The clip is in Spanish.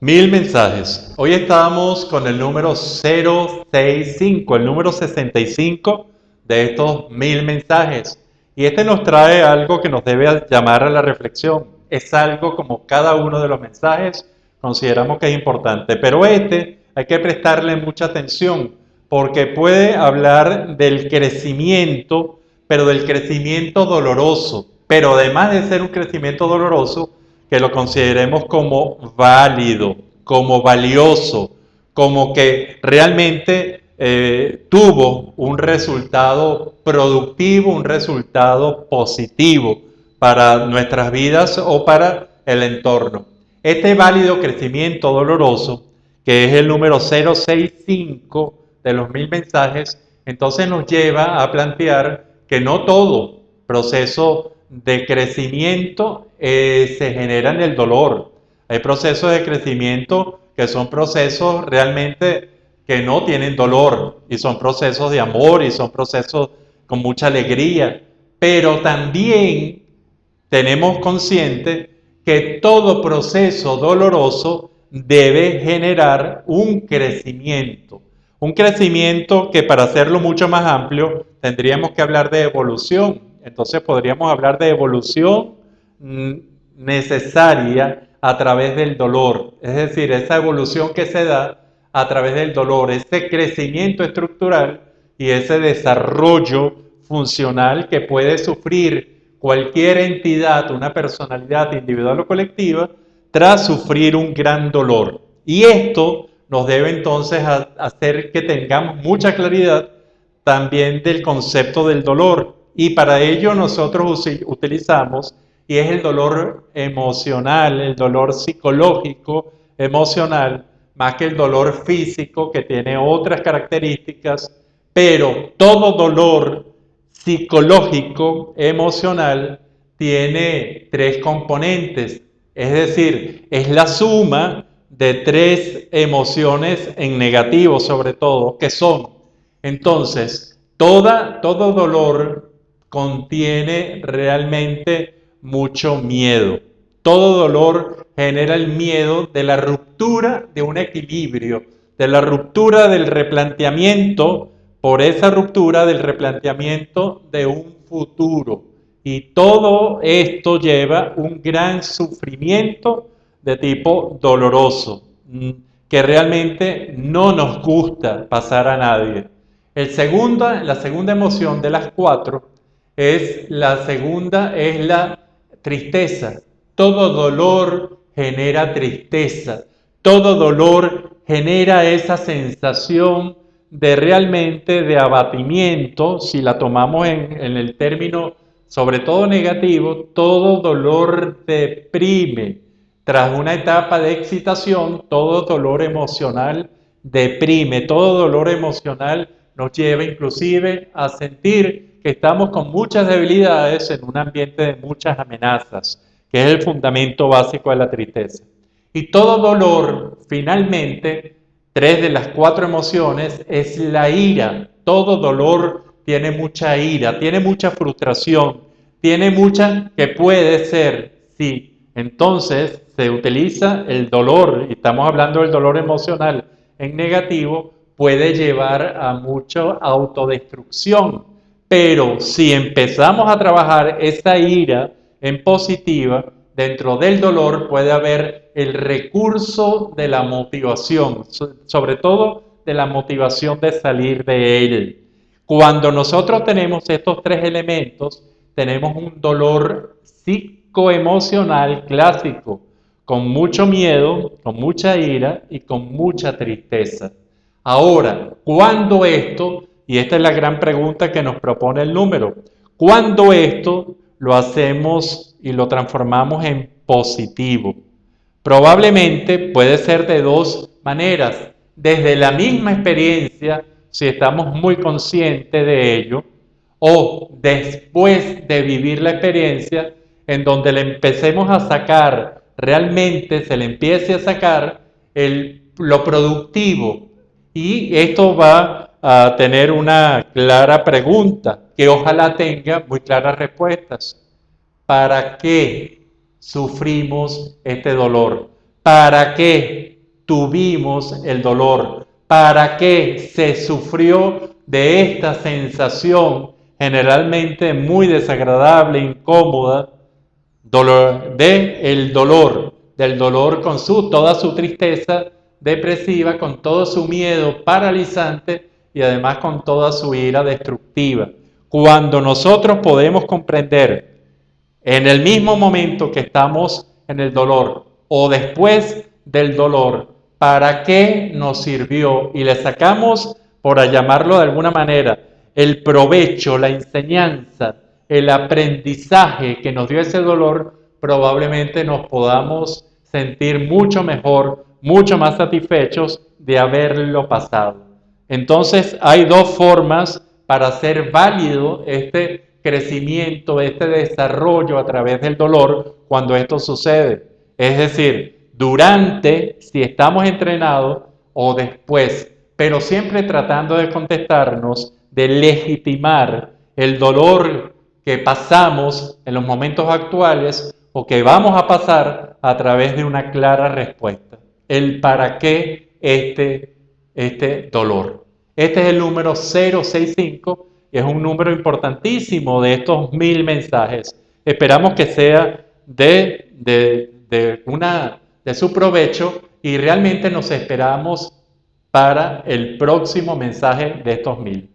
Mil mensajes. Hoy estábamos con el número 065, el número 65 de estos mil mensajes. Y este nos trae algo que nos debe llamar a la reflexión. Es algo como cada uno de los mensajes consideramos que es importante, pero este hay que prestarle mucha atención porque puede hablar del crecimiento, pero del crecimiento doloroso. Pero además de ser un crecimiento doloroso, que lo consideremos como válido, como valioso, como que realmente tuvo un resultado productivo, un resultado positivo para nuestras vidas o para el entorno. Este válido crecimiento doloroso, que es el número 065 de los mil mensajes, entonces nos lleva a plantear que no todo proceso de crecimiento se genera en el dolor. Hay procesos de crecimiento que son procesos realmente que no tienen dolor y son procesos de amor y son procesos con mucha alegría. Pero también tenemos consciente que todo proceso doloroso debe generar un crecimiento. Un crecimiento que, para hacerlo mucho más amplio, tendríamos que hablar de evolución. Entonces podríamos hablar de evolución necesaria a través del dolor. Es decir, esa evolución que se da a través del dolor, ese crecimiento estructural y ese desarrollo funcional que puede sufrir cualquier entidad, una personalidad individual o colectiva, tras sufrir un gran dolor. Y esto nos debe entonces hacer que tengamos mucha claridad también del concepto del dolor. Y para ello nosotros utilizamos, y es el dolor emocional, el dolor psicológico, emocional, más que el dolor físico, que tiene otras características, pero todo dolor psicológico, emocional, tiene tres componentes, es decir, es la suma de tres emociones en negativo sobre todo, que son, entonces, todo dolor contiene realmente mucho miedo. Todo dolor genera el miedo de la ruptura de un equilibrio, de la ruptura del replanteamiento, por esa ruptura del replanteamiento de un futuro. Y todo esto lleva un gran sufrimiento de tipo doloroso, que realmente no nos gusta pasar a nadie. La segunda emoción de las cuatro es la tristeza. Todo dolor genera tristeza. Todo dolor genera esa sensación de realmente de abatimiento, si la tomamos en el término sobre todo negativo. Todo dolor deprime. Tras una etapa de excitación, todo dolor emocional deprime, todo dolor emocional nos lleva inclusive a sentir que estamos con muchas debilidades en un ambiente de muchas amenazas, que es el fundamento básico de la tristeza. Y todo dolor, finalmente, tres de las cuatro emociones, es la ira. Todo dolor tiene mucha ira, tiene mucha frustración, tiene mucha que puede ser, sí. Entonces se utiliza el dolor, y estamos hablando del dolor emocional en negativo, puede llevar a mucha autodestrucción. Pero si empezamos a trabajar esa ira en positiva, dentro del dolor puede haber el recurso de la motivación, sobre todo de la motivación de salir de él. Cuando nosotros tenemos estos tres elementos, tenemos un dolor psicoemocional clásico, con mucho miedo, con mucha ira y con mucha tristeza. Ahora, ¿cuándo esto? Y esta es la gran pregunta que nos propone el número. ¿Cuándo esto lo hacemos y lo transformamos en positivo? Probablemente puede ser de dos maneras. Desde la misma experiencia, si estamos muy conscientes de ello, o después de vivir la experiencia, en donde le empecemos a sacar, realmente se le empiece a sacar lo productivo. Y esto va a tener una clara pregunta, que ojalá tenga muy claras respuestas. ¿Para qué sufrimos este dolor? ¿Para qué tuvimos el dolor? ¿Para qué se sufrió de esta sensación generalmente muy desagradable, incómoda, del dolor con toda su tristeza depresiva, con todo su miedo paralizante y además con toda su ira destructiva? Cuando nosotros podemos comprender en el mismo momento que estamos en el dolor o después del dolor, ¿para qué nos sirvió? Y le sacamos, por llamarlo de alguna manera, el provecho, la enseñanza, el aprendizaje que nos dio ese dolor, probablemente nos podamos sentir mucho mejor, mucho más satisfechos de haberlo pasado. Entonces, hay dos formas para hacer válido este crecimiento, este desarrollo a través del dolor cuando esto sucede. Es decir, durante, si estamos entrenados, o después, pero siempre tratando de contestarnos, de legitimar el dolor que pasamos en los momentos actuales o que vamos a pasar a través de una clara respuesta. El para qué este dolor. Este es el número 065 y es un número importantísimo de estos 1000 mensajes. Esperamos que sea de su provecho y realmente nos esperamos para el próximo mensaje de estos 1000.